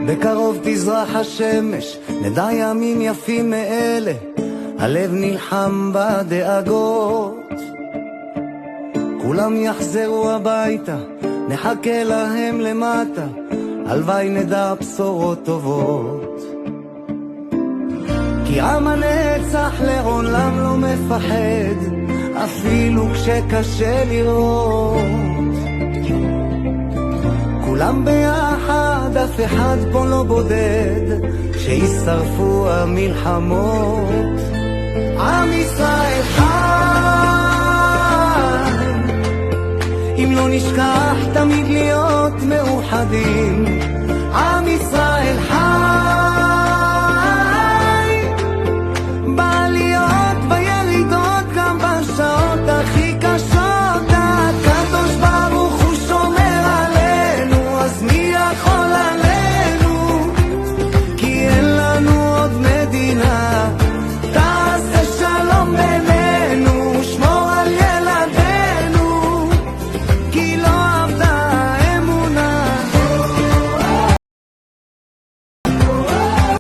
בקרוב תזרח השמש, נדע ימים יפים מאלה, הלב נלחם בדאגות. כולם יחזרו הביתה, נחכה להם למטה, הלוואי נדע בשורות טובות. כי עם הנצח לעולם לא מפחד, אפילו כשקשה לראות. כולם ביחד, אף אחד פה לא בודד, כשישרפו המלחמות. עם ישראל חי, אם לא נשכח תמיד להיות מאוחדים,